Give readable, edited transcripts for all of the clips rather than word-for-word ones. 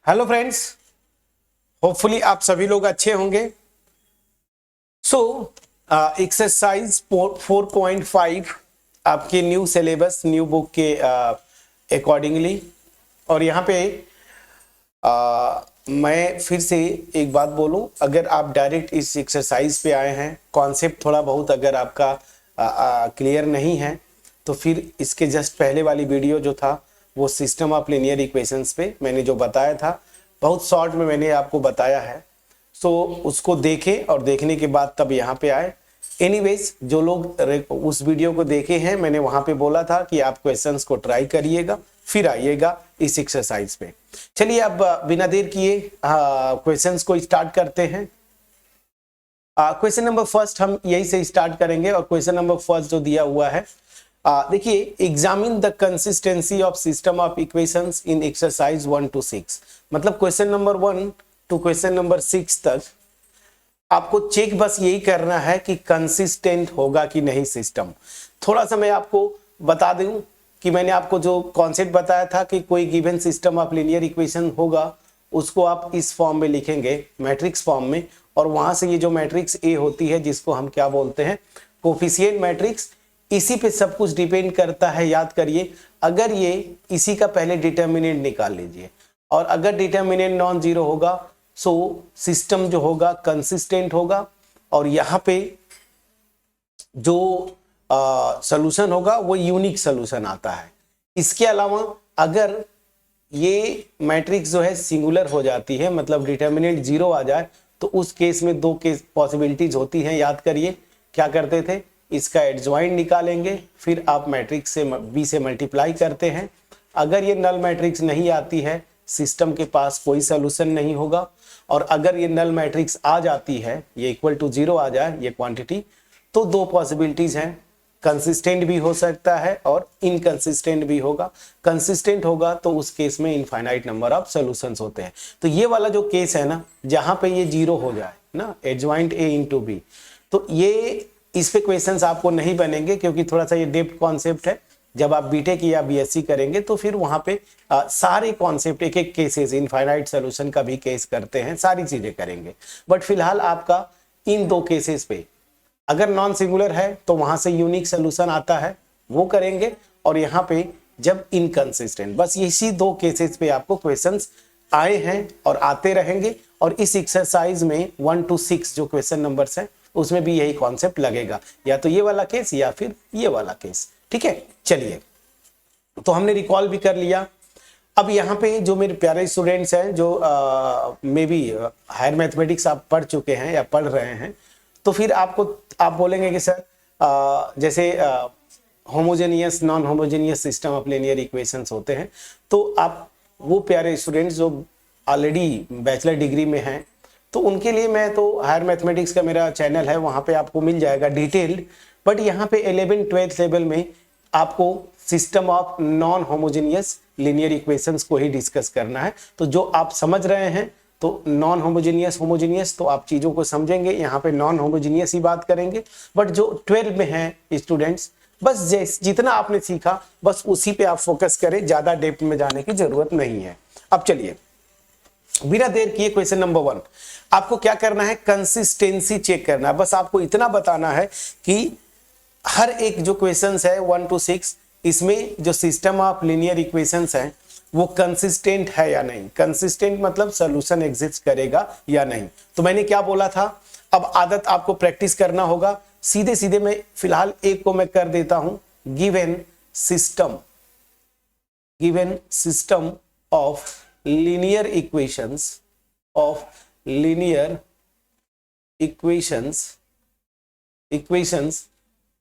Hello friends, hopefully आप सभी लोग अच्छे होंगे। सो एक्सरसाइज 4.5 आपके न्यू सिलेबस न्यू बुक के अकॉर्डिंगली। और यहाँ पे मैं फिर से एक बात बोलूं, अगर आप डायरेक्ट इस एक्सरसाइज पे आए हैं, कॉन्सेप्ट थोड़ा बहुत अगर आपका क्लियर नहीं है, तो फिर इसके जस्ट पहले वाली वीडियो जो था वो सिस्टम ऑफ लीनियर इक्वेशंस पे मैंने जो बताया था, बहुत शॉर्ट में मैंने आपको बताया है। सो उसको देखें और देखने के बाद तब यहाँ पे आए। एनीवेज, जो लोग उस वीडियो को देखे हैं, मैंने वहां पे बोला था कि आप क्वेश्चंस को ट्राई करिएगा फिर आइएगा इस एक्सरसाइज पे। चलिए अब बिना देर किए क्वेश्चंस को स्टार्ट करते हैं। क्वेश्चन नंबर फर्स्ट हम यही से स्टार्ट करेंगे और क्वेश्चन नंबर फर्स्ट जो दिया हुआ है, देखिए, examine the consistency of system of equations in exercise 1 to 6। मतलब question number 1 to question number 6 तक आपको चेक बस यही करना है कि कंसिस्टेंट होगा कि नहीं सिस्टम। थोड़ा सा मैं आपको बता दूं कि मैंने आपको जो कॉन्सेप्ट बताया था कि कोई given system of linear equation होगा, उसको आप इस फॉर्म में लिखेंगे, मैट्रिक्स फॉर्म में, और वहां से ये जो मैट्रिक्स ए होती है जिसको हम क्या बोलते हैं, कोफिशिएंट मैट्रिक्स, इसी पे सब कुछ डिपेंड करता है। याद करिए, अगर ये इसी का पहले डिटर्मिनेंट निकाल लीजिए और अगर डिटर्मिनेंट नॉन जीरो होगा सो सिस्टम जो होगा कंसिस्टेंट होगा और यहाँ पे जो सॉल्यूशन होगा वो यूनिक सॉल्यूशन आता है। इसके अलावा अगर ये मैट्रिक्स जो है सिंगुलर हो जाती है, मतलब डिटर्मिनेंट जीरो आ जाए, तो उस केस में दो केस पॉसिबिलिटीज होती हैं। याद करिए क्या करते थे, इसका एडजॉइंट निकालेंगे, फिर आप मैट्रिक्स से बी से मल्टीप्लाई करते हैं। अगर ये नल मैट्रिक्स नहीं आती है, सिस्टम के पास कोई सॉल्यूशन नहीं होगा। और अगर ये नल मैट्रिक्स आ जाती है, ये इक्वल टू जीरो आ जाए ये क्वांटिटी, तो दो पॉसिबिलिटीज हैं, कंसिस्टेंट भी हो सकता है और इनकंसिस्टेंट भी होगा। कंसिस्टेंट होगा तो उस केस में इनफाइनाइट नंबर ऑफ सॉल्यूशंस होते हैं। तो ये वाला जो केस है ना, जहां पे ये जीरो हो जाए ना, एडजॉइंट ए इंटू बी, तो ये इस पे क्वेश्चंस आपको नहीं बनेंगे क्योंकि थोड़ा सा ये डेप्थ कॉन्सेप्ट है। जब आप बीटेक या बीएससी करेंगे तो फिर वहां पे सारे कॉन्सेप्ट, एक एक केसेस, इनफाइनाइट सॉल्यूशन का भी केस करते हैं, सारी चीजें करेंगे। बट फिलहाल आपका इन दो केसेस पे, अगर नॉन सिंगुलर है तो वहां से यूनिक सोल्यूशन आता है, वो करेंगे। और यहाँ पे जब इनकंसिस्टेंट, बस इसी दो केसेस पे आपको क्वेश्चंस आए हैं और आते रहेंगे। और इस एक्सरसाइज में 1 to 6 जो क्वेश्चन नंबर्स है उसमें भी यही कॉन्सेप्ट लगेगा, या तो ये वाला केस या फिर ये वाला केस। ठीक है, चलिए, तो हमने रिकॉल भी कर लिया। अब यहाँ पे जो मेरे प्यारे स्टूडेंट्स हैं जो मे बी हायर मैथमेटिक्स आप पढ़ चुके हैं या पढ़ रहे हैं, तो फिर आप बोलेंगे कि सर जैसे homogeneous non homogeneous system of linear equations होते हैं, तो आप वो प्यारे स्टूडेंट्स जो ऑलरेडी बैचलर डिग्री में हैं, तो उनके लिए मैं तो हायर मैथमेटिक्स का मेरा चैनल है, वहां पे आपको मिल जाएगा डिटेल्ड। बट यहाँ पे 11-12 लेवल में आपको system of non homogeneous linear equations को ही डिस्कस करना है। तो जो आप समझ रहे हैं, तो नॉन होमोजेनियस होमोजेनियस तो आप चीजों को समझेंगे, यहाँ पे नॉन होमोजेनियस ही बात करेंगे। बट जो 12 में है स्टूडेंट्स, बस जितना आपने सीखा बस उसी पे आप फोकस करें, ज्यादा डेप्थ में जाने की जरूरत नहीं है। अब चलिए, बिना देर किए क्वेश्चन नंबर 1, आपको क्या करना है, कंसिस्टेंसी चेक करना है। बस आपको इतना बताना है कि हर एक जो क्वेश्चंस है 1 to 6, इसमें जो सिस्टम ऑफ लीनियर इक्वेशंस है वो कंसिस्टेंट है या नहीं। कंसिस्टेंट मतलब सॉल्यूशन एग्जिस्ट करेगा या नहीं। तो मैंने क्या बोला था, अब आदत आपको प्रैक्टिस करना होगा। सीधे सीधे मैं फिलहाल एक को मैं कर देता हूं, given system of linear equations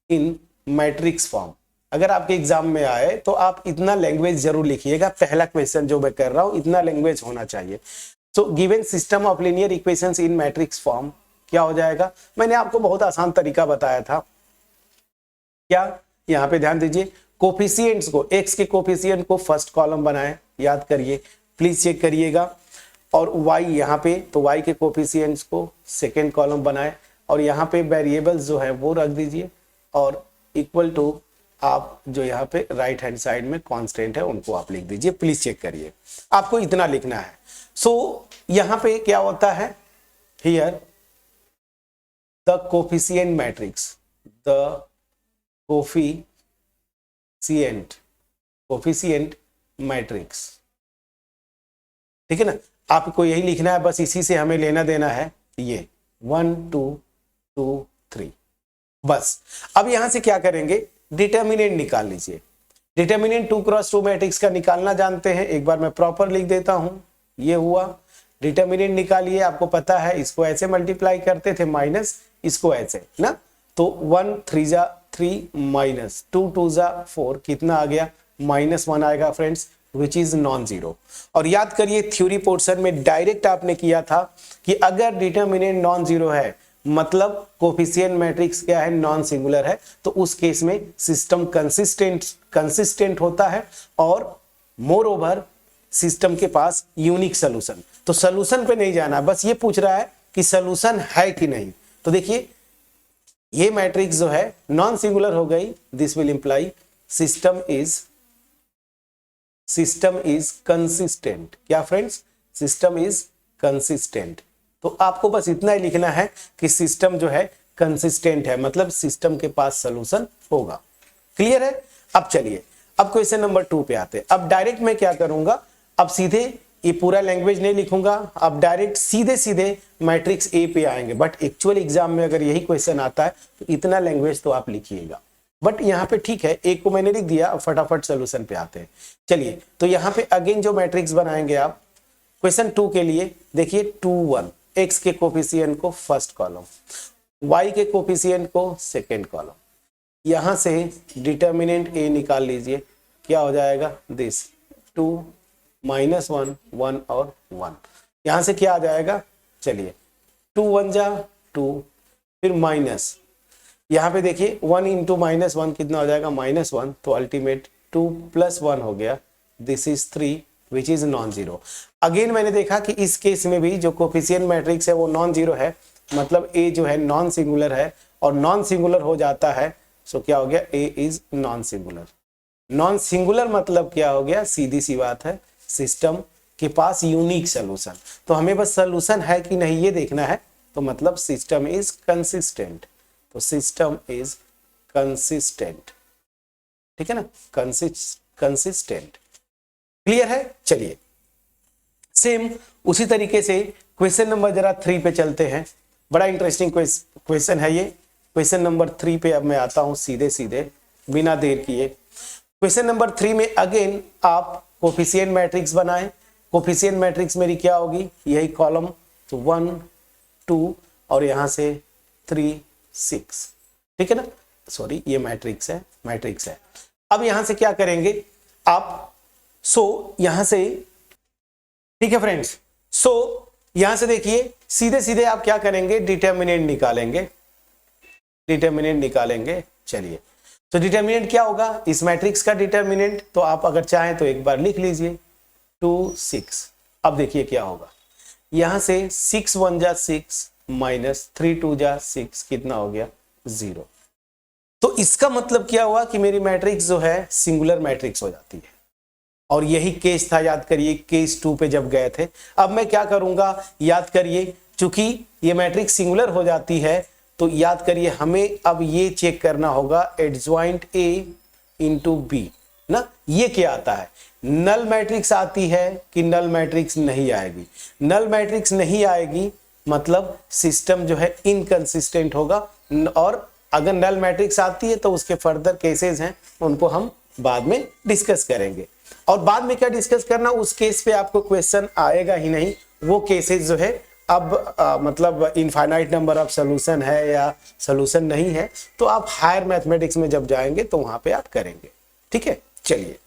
in matrix form। अगर आपके एग्जाम में आए तो आप इतना लैंग्वेज जरूर लिखिएगा, पहला क्वेश्चन जो मैं कर रहा हूं इतना लैंग्वेज होना चाहिए। So given system of linear equations in matrix form क्या हो जाएगा, मैंने आपको बहुत आसान तरीका बताया था। क्या, यहां पे ध्यान दीजिए, कोफिशिएंट्स को, x के कोफिशिएंट को फर्स्ट कॉलम बनाए, याद करिए, प्लीज चेक करिएगा। और y यहाँ पे, तो y के कोफिशिएंट्स को सेकेंड कॉलम बनाए और यहाँ पे वेरिएबल्स जो है वो रख दीजिए और इक्वल टू आप जो यहाँ पे राइट हैंड साइड में कांस्टेंट है उनको आप लिख दीजिए। प्लीज चेक करिए, आपको इतना लिखना है। सो यहां पे क्या होता है, here the coefficient matrix, the coefficient matrix, ठीक है ना। आपको यही लिखना है, बस इसी से हमें लेना देना है, ये 1 2 2 3 बस। अब यहां से क्या करेंगे, डिटर्मिनेंट निकाल लीजिए। डिटर्मिनेंट 2x2 मैट्रिक्स का निकालना जानते हैं, एक बार मैं प्रॉपर लिख देता हूं। ये हुआ डिटर्मिनेंट निकालिए, आपको पता है इसको ऐसे मल्टीप्लाई करते थे माइनस इसको ऐसे ना, तो 1 3 जा 3 माइनस 2 2 जा 4 कितना आ गया, -1 आएगा friends, which is non zero. और याद करिए थ्योरी पोर्शन में डायरेक्ट आपने किया था कि अगर डिटर्मिनेंट नॉन जीरो है मतलब कोफिशिएंट मैट्रिक्स क्या है, नॉन सिंगुलर है, तो उस केस में सिस्टम कंसिस्टेंट होता है और मोर ओवर सिस्टम के पास यूनिक सोल्यूशन। तो सोल्यूशन पे नहीं जाना, बस ये पूछ रहा है कि सोल्यूशन है कि नहीं। तो देखिए ये मैट्रिक्स जो है नॉन सिंगुलर हो गई, this will imply system is consistent. क्या फ्रेंड्स, सिस्टम इज कंसिस्टेंट। तो आपको बस इतना ही लिखना है कि सिस्टम जो है कंसिस्टेंट है, मतलब सिस्टम के पास सॉल्यूशन होगा। क्लियर है। अब चलिए अब क्वेश्चन नंबर 2 पे आते हैं। अब डायरेक्ट मैं क्या करूंगा, अब सीधे ये पूरा लैंग्वेज नहीं लिखूंगा, अब डायरेक्ट सीधे मैट्रिक्स ए पे आएंगे। बट एक्चुअल एग्जाम में अगर यही क्वेश्चन आता है तो इतना लैंग्वेज तो आप लिखिएगा, बट यहाँ पे ठीक है, एक को मैंने लिख दिया, अब फटाफट सोल्यूशन पे आते हैं। चलिए तो यहाँ पे अगेन जो मैट्रिक्स बनाएंगे आप क्वेश्चन 2 के लिए, देखिए 2 1, एक्स के कोफिशिएंट को फर्स्ट कॉलम, वाई के कोफिशिएंट को सेकेंड कॉलम, यहां से डिटर्मिनेंट ए निकाल लीजिए, क्या हो जाएगा, दिस 2 -1 1 और 1, यहां से क्या आ जाएगा, चलिए 2 1 जा 2, फिर माइनस, यहाँ पे देखिए 1 इंटू -1 कितना हो जाएगा, -1, तो अल्टीमेट 2 + 1 हो गया, this is 3 which is non zero. Again मैंने देखा कि इस केस में भी जो कोफिशिएंट मैट्रिक्स है वो नॉन जीरो है, मतलब ए जो है नॉन सिंगुलर है, और नॉन सिंगुलर हो जाता है सो क्या हो गया, A is non singular. Non singular मतलब क्या हो गया, सीधी सी बात है, सिस्टम के पास यूनिक सोल्यूशन। तो हमें बस सोल्यूशन है कि नहीं ये देखना है, तो मतलब सिस्टम इज कंसिस्टेंट, तो सिस्टम इज कंसिस्टेंट, ठीक है ना, कंसिस्टेंट। क्लियर है। चलिए सेम उसी तरीके से क्वेश्चन नंबर जरा 3 पे चलते हैं, बड़ा इंटरेस्टिंग क्वेश्चन है ये। क्वेश्चन नंबर 3 पे अब मैं आता हूं सीधे बिना देर किए। क्वेश्चन नंबर 3 में अगेन आप कोफिशिएंट मैट्रिक्स बनाएं। कोफिशिएंट मैट्रिक्स मेरी क्या होगी, यही कॉलम, तो 1 2 और यहां से 3 6, ठीक है ना, सॉरी ये मैट्रिक्स है। अब यहां से क्या करेंगे आप, यहां से, ठीक है फ्रेंड्स, यहां से देखिए सीधे आप क्या करेंगे, डिटर्मिनेंट निकालेंगे। चलिए तो डिटर्मिनेंट क्या होगा इस मैट्रिक्स का डिटर्मिनेंट, तो आप अगर चाहें तो एक बार लिख लीजिए 2 6। अब देखिए क्या होगा, यहां से 6 1 जा 6 माइनस 3 2 जा 6 कितना हो गया, 0। तो इसका मतलब क्या हुआ कि मेरी मैट्रिक्स जो है सिंगुलर मैट्रिक्स हो जाती है, और यही केस था, याद करिए केस 2 पे जब गए थे। अब मैं क्या करूंगा, याद करिए चूंकि ये मैट्रिक्स सिंगुलर हो जाती है तो याद करिए हमें अब ये चेक करना होगा एडजॉइंट ए इंटू बी ना, ये क्या आता है, नल मैट्रिक्स आती है कि नल मैट्रिक्स नहीं आएगी। नल मैट्रिक्स नहीं आएगी मतलब सिस्टम जो है इनकंसिस्टेंट होगा, और अगर नल मैट्रिक्स आती है तो उसके फर्दर केसेस हैं उनको हम बाद में डिस्कस करेंगे। और बाद में क्या डिस्कस करना, उस केस पे आपको क्वेश्चन आएगा ही नहीं, वो केसेस जो है अब मतलब इनफाइनाइट नंबर ऑफ सोल्यूशन है या सोल्यूशन नहीं है, तो आप हायर मैथमेटिक्स में जब जाएंगे तो वहां पे आप करेंगे, ठीक है। चलिए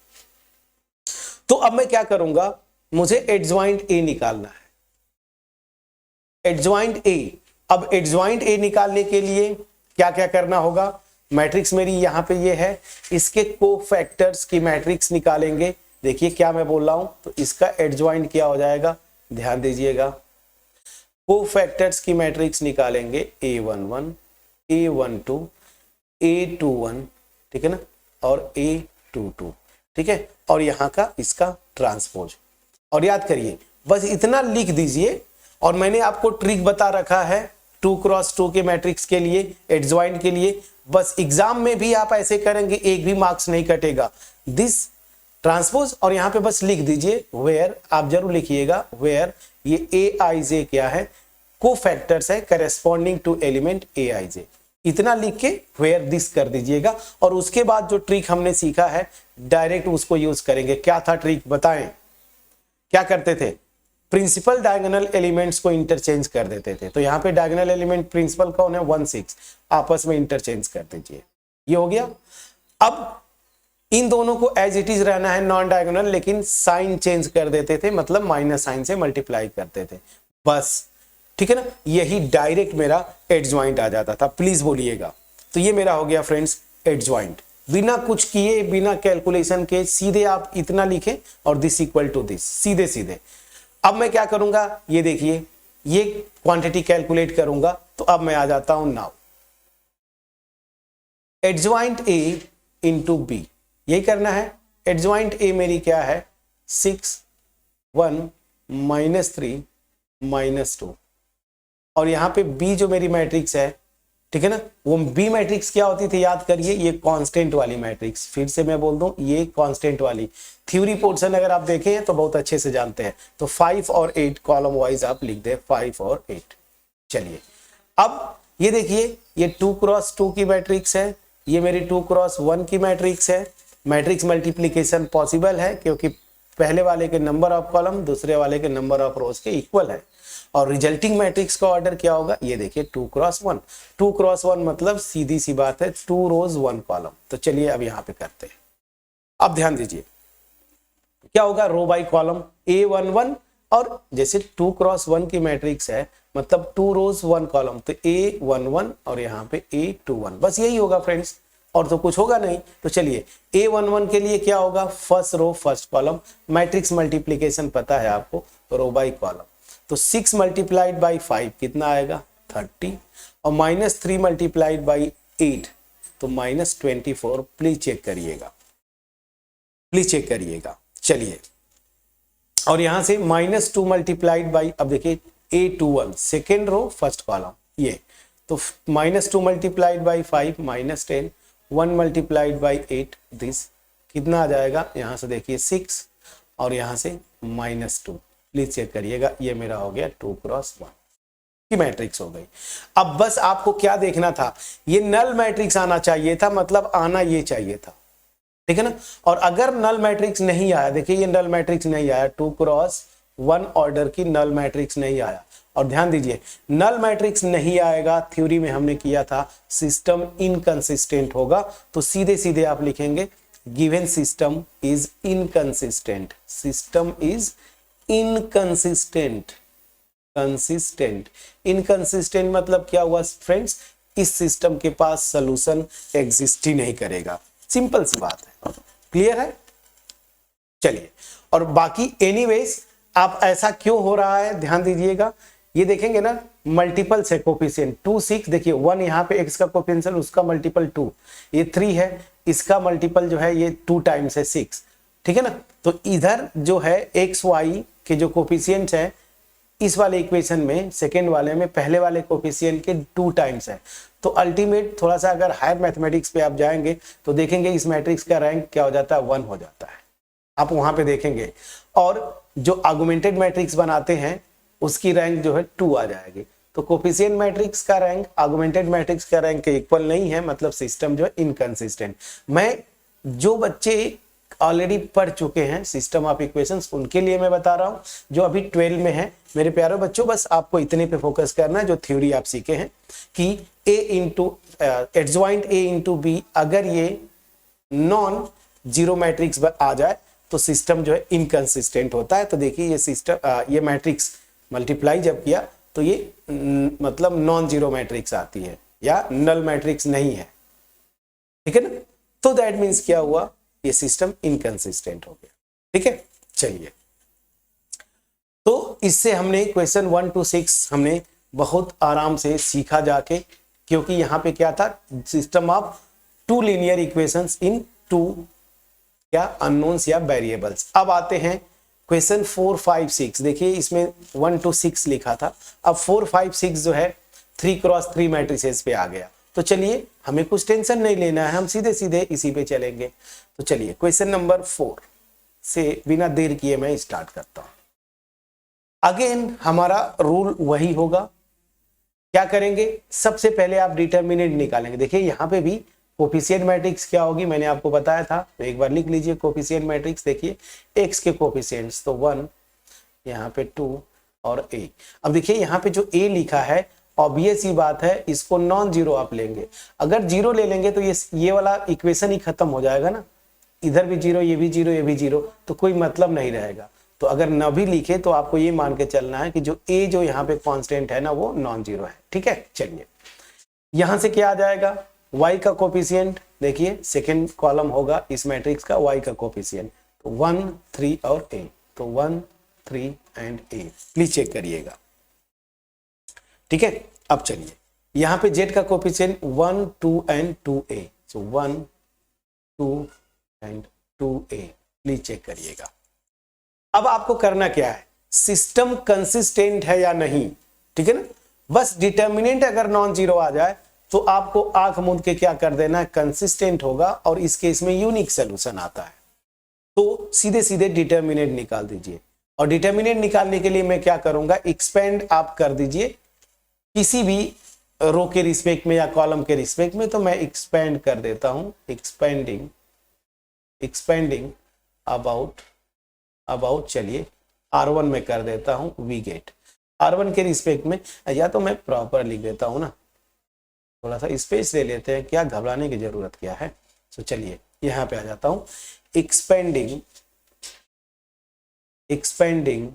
तो अब मैं क्या करूंगा, मुझे एडजॉइंट ए निकालना है, एडजॉइंट ए। अब एडजॉइंट ए निकालने के लिए क्या क्या करना होगा, मैट्रिक्स मेरी यहां पे ये है, इसके कोफैक्टर्स की मैट्रिक्स निकालेंगे। देखिए क्या मैं बोल रहा हूं, तो इसका एडजॉइंट क्या हो जाएगा, ध्यान दीजिएगा, कोफैक्टर्स की मैट्रिक्स निकालेंगे A11 A12 A21, ठीक है ना, और A22, ठीक है, और यहां का इसका ट्रांसपोज। और याद करिए बस इतना लिख दीजिए। और मैंने आपको ट्रिक बता रखा है 2x2 के मैट्रिक्स के लिए, एडजॉइंट के लिए। बस एग्जाम में भी आप ऐसे करेंगे, एक भी मार्क्स नहीं कटेगा। दिस ट्रांसपोज, और यहां पे बस लिख दीजिए वेयर, आप जरूर लिखिएगा वेयर, ये ए आई जे क्या है, कोफैक्टर्स है करेस्पॉन्डिंग टू एलिमेंट ए आई जे। इतना लिख के वेयर दिस कर दीजिएगा। और उसके बाद जो ट्रिक हमने सीखा है डायरेक्ट उसको यूज करेंगे। क्या था ट्रिक बताएं? क्या करते थे? प्रिंसिपल डायगोनल एलिमेंट्स को इंटरचेंज कर देते थे। तो यहाँ पे डायगोनल एलिमेंट प्रिंसिपल कौन है? 1 6, आपस में इंटरचेंज कर दीजिए। ये हो गया। अब इन दोनों को एज इट इज रहना है नॉन डायगोनल, लेकिन साइन चेंज कर देते थे, मतलब माइनस साइन से मल्टीप्लाई करते थे बस। ठीक है ना? यही डायरेक्ट मेरा एडजॉइंट आ जाता था। प्लीज बोलिएगा। तो ये मेरा हो गया फ्रेंड्स एडजॉइंट, बिना कुछ किए, बिना कैलकुलेशन के, सीधे आप इतना लिखें और दिस इक्वल टू दिस, सीधे सीधे। अब मैं क्या करूंगा, ये देखिए, ये क्वांटिटी कैलकुलेट करूंगा। तो अब मैं आ जाता हूं now, adjoint A into B, यही करना है। एडजॉइंट ए मेरी क्या है? 6 1 -3 -2, और यहां पे बी जो मेरी मैट्रिक्स है, ठीक है ना, वो बी मैट्रिक्स क्या होती थी याद करिए, ये कांस्टेंट वाली मैट्रिक्स। फिर से मैं बोल दूं, ये कांस्टेंट वाली। थ्योरी पोर्शन अगर आप देखें तो बहुत अच्छे से जानते हैं। तो 5 और 8 कॉलम वाइज आप लिख दे, 5 और 8। चलिए अब ये देखिए, ये 2x2 की मैट्रिक्स है, ये मेरी 2x1 की मैट्रिक्स है। मैट्रिक्स मल्टीप्लीकेशन पॉसिबल है क्योंकि पहले वाले के नंबर ऑफ कॉलम दूसरे वाले के नंबर ऑफ रोज के इक्वल है। और रिजल्टिंग मैट्रिक्स का ऑर्डर क्या होगा? ये देखिए 2x1। 2x1 मतलब सीधी सी बात है 2 रोज 1 कॉलम। तो चलिए अब यहां पे करते हैं। अब ध्यान दीजिए क्या होगा, रो बाई कॉलम A11, और जैसे 2x1 की मैट्रिक्स है मतलब 2 रोज 1 कॉलम, तो A11 और यहाँ पे A21, बस यही होगा फ्रेंड्स, और तो कुछ होगा नहीं। तो चलिए A11 के लिए क्या होगा, first row first column, matrix multiplication पता है आपको, रो बाई कॉलम। तो 6 मल्टीप्लाइड बाई 5 कितना आएगा? 30, और -3 मल्टीप्लाइड बाई 8 तो -24। प्लीज चेक करिएगा, प्लीज चेक करिएगा। चलिए, और यहां से -2 मल्टीप्लाइड बाई, अब देखिए A21 second row first column, ये तो -2 multiplied by 5 -10, 1 multiplied by 8 this कितना आ जाएगा? यहां से देखिए 6 और यहां से -2। प्लीज चेक करिएगा, ये मेरा हो गया 2x1 की मैट्रिक्स हो गई। अब बस आपको क्या देखना था, ये नल मैट्रिक्स आना चाहिए था, मतलब आना ये चाहिए था, ठीक है ना। और अगर नल मैट्रिक्स नहीं आया, देखिए ये नल मैट्रिक्स नहीं आया, 2x1 ऑर्डर की नल मैट्रिक्स नहीं आया। और ध्यान दीजिए, नल मैट्रिक्स नहीं आएगा, थ्योरी में हमने किया था सिस्टम इनकंसिस्टेंट होगा। तो सीधे सीधे आप लिखेंगे given system is inconsistent, system is inconsistent. Consistent, inconsistent मतलब क्या हुआ फ्रेंड्स, इस सिस्टम के पास सॉल्यूशन एग्जिस्ट ही नहीं करेगा। सिंपल सी बात है, क्लियर है। चलिए, और बाकी एनीवेज आप ऐसा क्यों हो रहा है ध्यान दीजिएगा, ये देखेंगे ना मल्टीपल्स है कोफिशिएंट 2 6, देखिए 1 यहाँ पे x का कोफिशिएंट, उसका मल्टीपल 2, ये 3 है, इसका मल्टीपल जो है ये 2 टाइम्स है 6, ठीक है ना। तो इधर जो है एक्स वाई के जो कोफिशिएंट्स है इस वाले इक्वेशन में, सेकेंड वाले में पहले वाले कोफिशिएंट के 2 टाइम्स है। तो अल्टीमेट थोड़ा सा अगर हायर मैथमेटिक्स पे आप जाएंगे तो देखेंगे इस मैट्रिक्स का रैंक क्या हो जाता है, 1 हो जाता है, आप वहां पे देखेंगे। और जो आर्गुमेंटेड मैट्रिक्स बनाते हैं उसकी रैंक जो है 2 आ जाएगी। तो कोफिशिएंट मैट्रिक्स का रैंक आर्गुमेंटेड मैट्रिक्स का रैंक के इक्वल नहीं है, मतलब सिस्टम जो है इनकंसिस्टेंट। मैं जो बच्चे ऑलरेडी पढ़ चुके हैं सिस्टम ऑफ इक्वेशंस उनके लिए मैं बता रहा हूं, जो अभी 12 में है मेरे प्यारे बच्चों, बस आपको इतने पे फोकस करना है जो थ्योरी आप सीखे हैं कि एडजॉइंट ए इंटू बी, अगर ये नॉन जीरो मैट्रिक्स आ जाए तो सिस्टम जो है इनकंसिस्टेंट होता है। तो देखिए ये सिस्टम ये मैट्रिक्स मल्टीप्लाई जब किया तो ये मतलब नॉन जीरो मैट्रिक्स आती है या नल मैट्रिक्स नहीं है, ठीक है ना। तो दैट मीन्स क्या हुआ, ये सिस्टम इनकंसिस्टेंट हो गया, ठीक है। चलिए, तो इससे हमने क्वेश्चन 1 to 6 हमने बहुत आराम से सीखा जाके, क्योंकि यहां पे क्या था, सिस्टम ऑफ 2 लीनियर इक्वेशंस इन 2 क्या अननोन्स या वेरिएबल्स। अब आते हैं क्वेश्चन 4, 5, 6 देखिए इसमें 1 to 6 लिखा था, अब 4, 5, 6 जो है 3x3 मैट्रिसेस पे आ गया। तो चलिए हमें कुछ टेंशन नहीं लेना है, हम सीधे सीधे इसी पे चलेंगे। तो चलिए क्वेश्चन नंबर 4 से बिना देर किए मैं स्टार्ट करता हूं। अगेन हमारा रूल वही होगा, क्या करेंगे, सबसे पहले आप डिटर्मिनेंट निकालेंगे। देखिए यहाँ पे भी कोफिशिएंट मैट्रिक्स क्या होगी मैंने आपको बताया था, तो एक बार लिख लीजिए कोफिशिएंट मैट्रिक्स। देखिए x के कोफिशिएंट्स तो 1, यहाँ पे 2 और a। अब देखिए यहाँ पे जो a लिखा है ऑब्वियस ही बात है, इसको नॉन जीरो आप लेंगे। अगर जीरो ले लेंगे तो ये वाला इक्वेशन ही खत्म हो जाएगा ना, इधर भी जीरो, ये भी जीरो, ये भी जीरो, तो कोई मतलब नहीं रहेगा। तो अगर न भी लिखे तो आपको ये मान के चलना है कि जो a जो यहाँ पे कांस्टेंट है ना वो नॉन जीरो है। ठीक है, चलिए यहां से क्या आ जाएगा, y का कोफिशिएंट, देखिए सेकेंड कॉलम होगा इस मैट्रिक्स का y का कोफिशिएंट, तो 1, 3 और a, तो 1, 3 एंड a, प्लीज चेक करिएगा। ठीक है, अब चलिए यहाँ पे z का coefficient 1, 2 and 2a, so 1, 2 and 2a, please check करिएगा। अब आपको करना क्या है, सिस्टम कंसिस्टेंट है या नहीं, ठीक है ना, बस डिटर्मिनेंट अगर नॉन जीरो आ जाए तो आपको आंख मूंद के क्या कर देना है, कंसिस्टेंट होगा, और इस केस में यूनिक सोल्यूशन आता है। तो सीधे सीधे डिटर्मिनेंट निकाल दीजिए, और डिटर्मिनेंट निकालने के लिए मैं क्या करूंगा, एक्सपेंड आप कर दीजिए किसी भी रो के रिस्पेक्ट में या कॉलम के रिस्पेक्ट में। तो मैं एक्सपेंड कर देता हूं, एक्सपेंडिंग अबाउट चलिए R1 में कर देता हूं, वी गेट R1 के रिस्पेक्ट में, या तो मैं प्रॉपर लिख देता हूं ना, थोड़ा सा स्पेस ले लेते हैं, क्या घबराने की जरूरत क्या है। तो चलिए यहां पे आ जाता हूं, expanding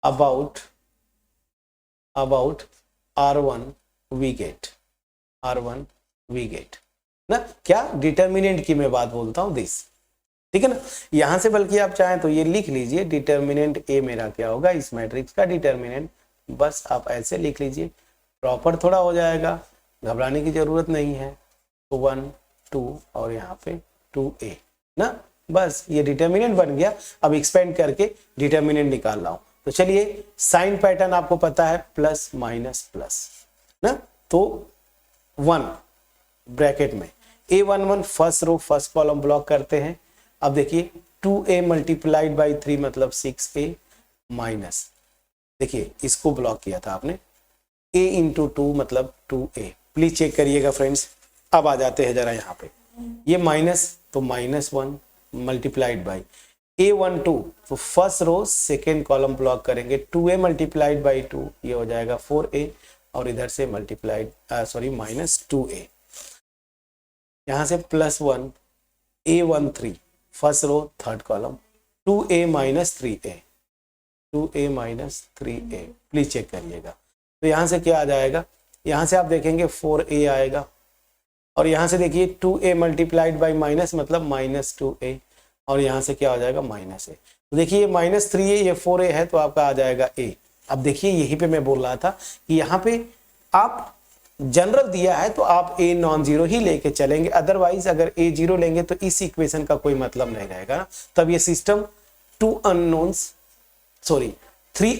about R1 we get ना, क्या डिटर्मिनेंट की मैं बात बोलता हूं दिस, ठीक है ना। यहां से बल्कि आप चाहें तो ये लिख लीजिए, डिटर्मिनेंट ए मेरा क्या होगा, इस मैट्रिक्स का डिटर्मिनेंट, बस आप ऐसे लिख लीजिए, प्रॉपर थोड़ा हो जाएगा, घबराने की जरूरत नहीं है। तो 1, 2 और यहाँ पे 2a ना, बस ये डिटर्मिनेंट बन गया। अब एक्सपेंड करके डिटर्मिनेंट निकाल रहा हूं। तो चलिए साइन पैटर्न आपको पता है, प्लस माइनस प्लस ना, तो 1 ब्रैकेट में a11 first row first column block करते हैं। अब देखिए 2a मल्टीप्लाइड बाई 3 मतलब 6a माइनस, देखिए इसको ब्लॉक किया था आपने, a इंटू 2 मतलब 2a, प्लीज चेक करिएगा फ्रेंड्स। अब आ जाते हैं जरा यहाँ पे, ये माइनस तो -1 मल्टीप्लाइड बाई a12, तो first row second column block करेंगे, 2a मल्टीप्लाइड बाई 2 ये हो जाएगा 4a, और इधर से मल्टीप्लाइड -2a, यहाँ से +1 a13 first row third column, 2a minus 3a, please check करिएगा। तो यहाँ से क्या आ जाएगा, यहाँ से आप देखेंगे 4a आएगा, और यहाँ से देखिए 2a मल्टीप्लाइड बाई माइनस मतलब -2a, और यहाँ से क्या हो जाएगा -a। तो देखिए -3a ये 4a है, तो आपका आ जाएगा a। अब देखिए यहीं पे मैं बोल रहा था कि यहाँ पे आप जनरल दिया है तो आप a नॉन जीरो ही लेके चलेंगे, अदरवाइज अगर a जीरो लेंगे तो इस इक्वेशन का कोई मतलब नहीं रहेगा ना। तब ये सिस्टम 3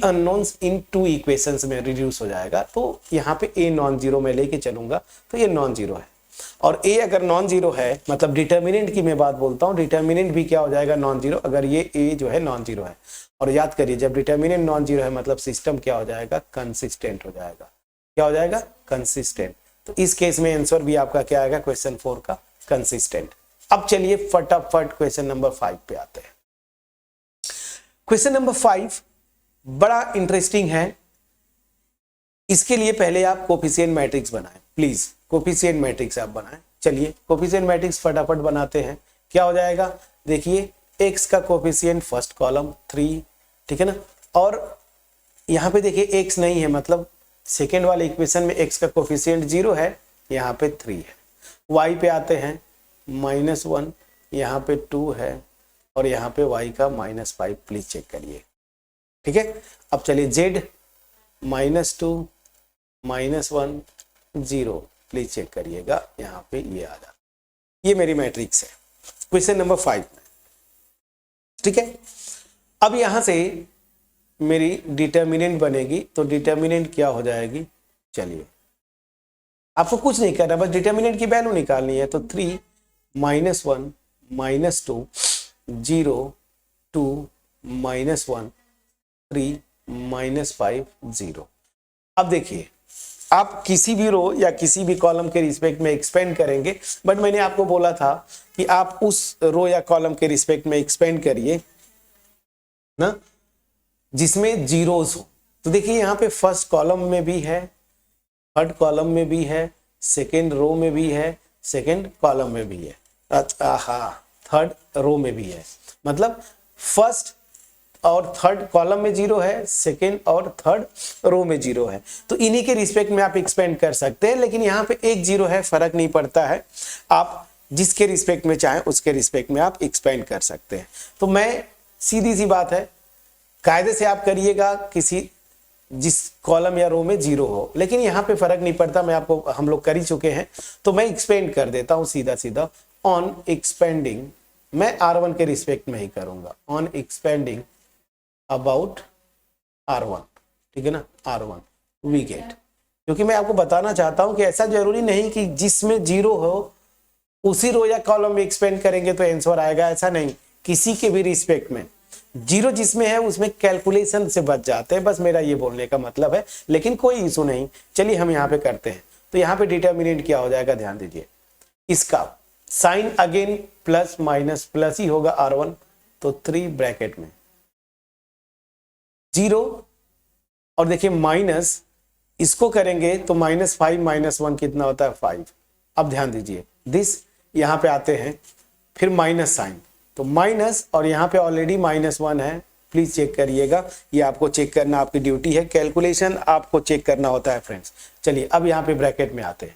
अननोन्स इन 2 इक्वेशंस में रिड्यूस हो जाएगा। तो यहाँ पे a नॉन जीरो में लेके चलूंगा तो ये नॉन जीरो है, और a अगर नॉन जीरो है मतलब डिटर्मिनेंट की मैं बात बोलता हूँ, डिटर्मिनेंट भी क्या हो जाएगा, नॉन जीरो, अगर ये a जो है नॉन जीरो है। और याद करिए जब डिटर्मिनेंट नॉन जीरो है मतलब सिस्टम क्या हो जाएगा, कंसिस्टेंट हो जाएगा। क्या हो जाएगा, कंसिस्टेंट। तो इस केस में आंसर भी आपका क्या आएगा, क्वेश्चन 4 का कंसिस्टेंट। अब चलिए फटाफट क्वेश्चन नंबर 5 पे आते हैं। क्वेश्चन नंबर 5 बड़ा इंटरेस्टिंग है, इसके लिए पहले आप कोफिशिएंट मैट्रिक्स बनाएं, प्लीज कोफिशिएंट मैट्रिक्स आप बनाएं। चलिए कोफिशिएंट मैट्रिक्स फटाफट बनाते हैं। क्या हो जाएगा, देखिए x का कोफिशिएंट फर्स्ट कॉलम 3, ठीक है ना, और यहाँ पे देखिए x नहीं है मतलब सेकेंड वाले इक्वेशन में x का कोफिशिएंट 0 है, यहाँ पे 3 है। y पे आते हैं -1, यहाँ पे 2 है, और यहाँ पे y का -5, प्लीज चेक करिए, ठीक है। अब चलिए z -2 -1 0, प्लीज चेक करिएगा, यहाँ पे ये आ जाता, ये मेरी मैट्रिक्स है क्वेश्चन नंबर 5 में, ठीक है। अब यहां से मेरी डिटर्मिनेंट बनेगी, तो डिटर्मिनेंट क्या हो जाएगी, चलिए आपको कुछ नहीं करना, बस डिटर्मिनेंट की वैल्यू निकालनी है। तो 3 -1 -2 0 2 -1 3 -5 0। अब देखिए आप किसी भी रो या किसी भी कॉलम के रिस्पेक्ट में एक्सपेंड करेंगे, बट मैंने आपको बोला था कि आप उस रो या कॉलम के रिस्पेक्ट में एक्सपेंड करिए ना जिसमें जीरोस हो। तो देखिए यहाँ पे फर्स्ट कॉलम में भी है, थर्ड कॉलम में भी है, सेकेंड रो में भी है, सेकेंड कॉलम में भी है, हाँ थर्ड रो में भी है। मतलब फर्स्ट और थर्ड कॉलम में जीरो है, सेकेंड और थर्ड रो में जीरो है। तो इन्हीं के रिस्पेक्ट में आप एक्सपेंड कर सकते हैं, लेकिन यहाँ पे एक जीरो है, फर्क नहीं पड़ता है, आप जिसके रिस्पेक्ट में चाहें उसके रिस्पेक्ट में आप एक्सपेंड कर सकते हैं। तो मैं सीधी सी बात है, कायदे से आप करिएगा किसी जिस कॉलम या रो में जीरो हो, लेकिन यहाँ पे फर्क नहीं पड़ता, मैं आपको हम लोग कर ही चुके हैं, तो मैं एक्सपेंड कर देता हूँ सीधा सीधा। ऑन एक्सपेंडिंग, मैं R1 के रिस्पेक्ट में ही करूंगा, ऑन एक्सपेंडिंग अबाउट R1, ठीक है ना, R1 वी गेट, क्योंकि मैं आपको बताना चाहता हूं कि ऐसा जरूरी नहीं कि जिसमें जीरो हो उसी रो या कॉलम में एक्सपेंड करेंगे तो आंसर आएगा, ऐसा नहीं। किसी के भी रिस्पेक्ट में जीरो जिसमें है उसमें कैलकुलेशन से बच जाते हैं, बस मेरा ये बोलने का मतलब है, लेकिन कोई इशू नहीं। चलिए हम यहाँ पे करते हैं। तो यहाँ पे डिटर्मिनेंट क्या हो जाएगा, ध्यान दीजिए, इसका sign again plus minus plus ही होगा R1, तो 3 ब्रैकेट में 0, और देखिए माइनस इसको करेंगे तो -5 -1 कितना होता है, 5। अब ध्यान दीजिए दिस, यहां पे आते हैं फिर माइनस साइन, तो माइनस, और यहां पे ऑलरेडी -1 है, प्लीज चेक करिएगा, ये आपको चेक करना आपकी ड्यूटी है, कैलकुलेशन आपको चेक करना होता है फ्रेंड्स। चलिए अब यहाँ पे ब्रैकेट में आते हैं,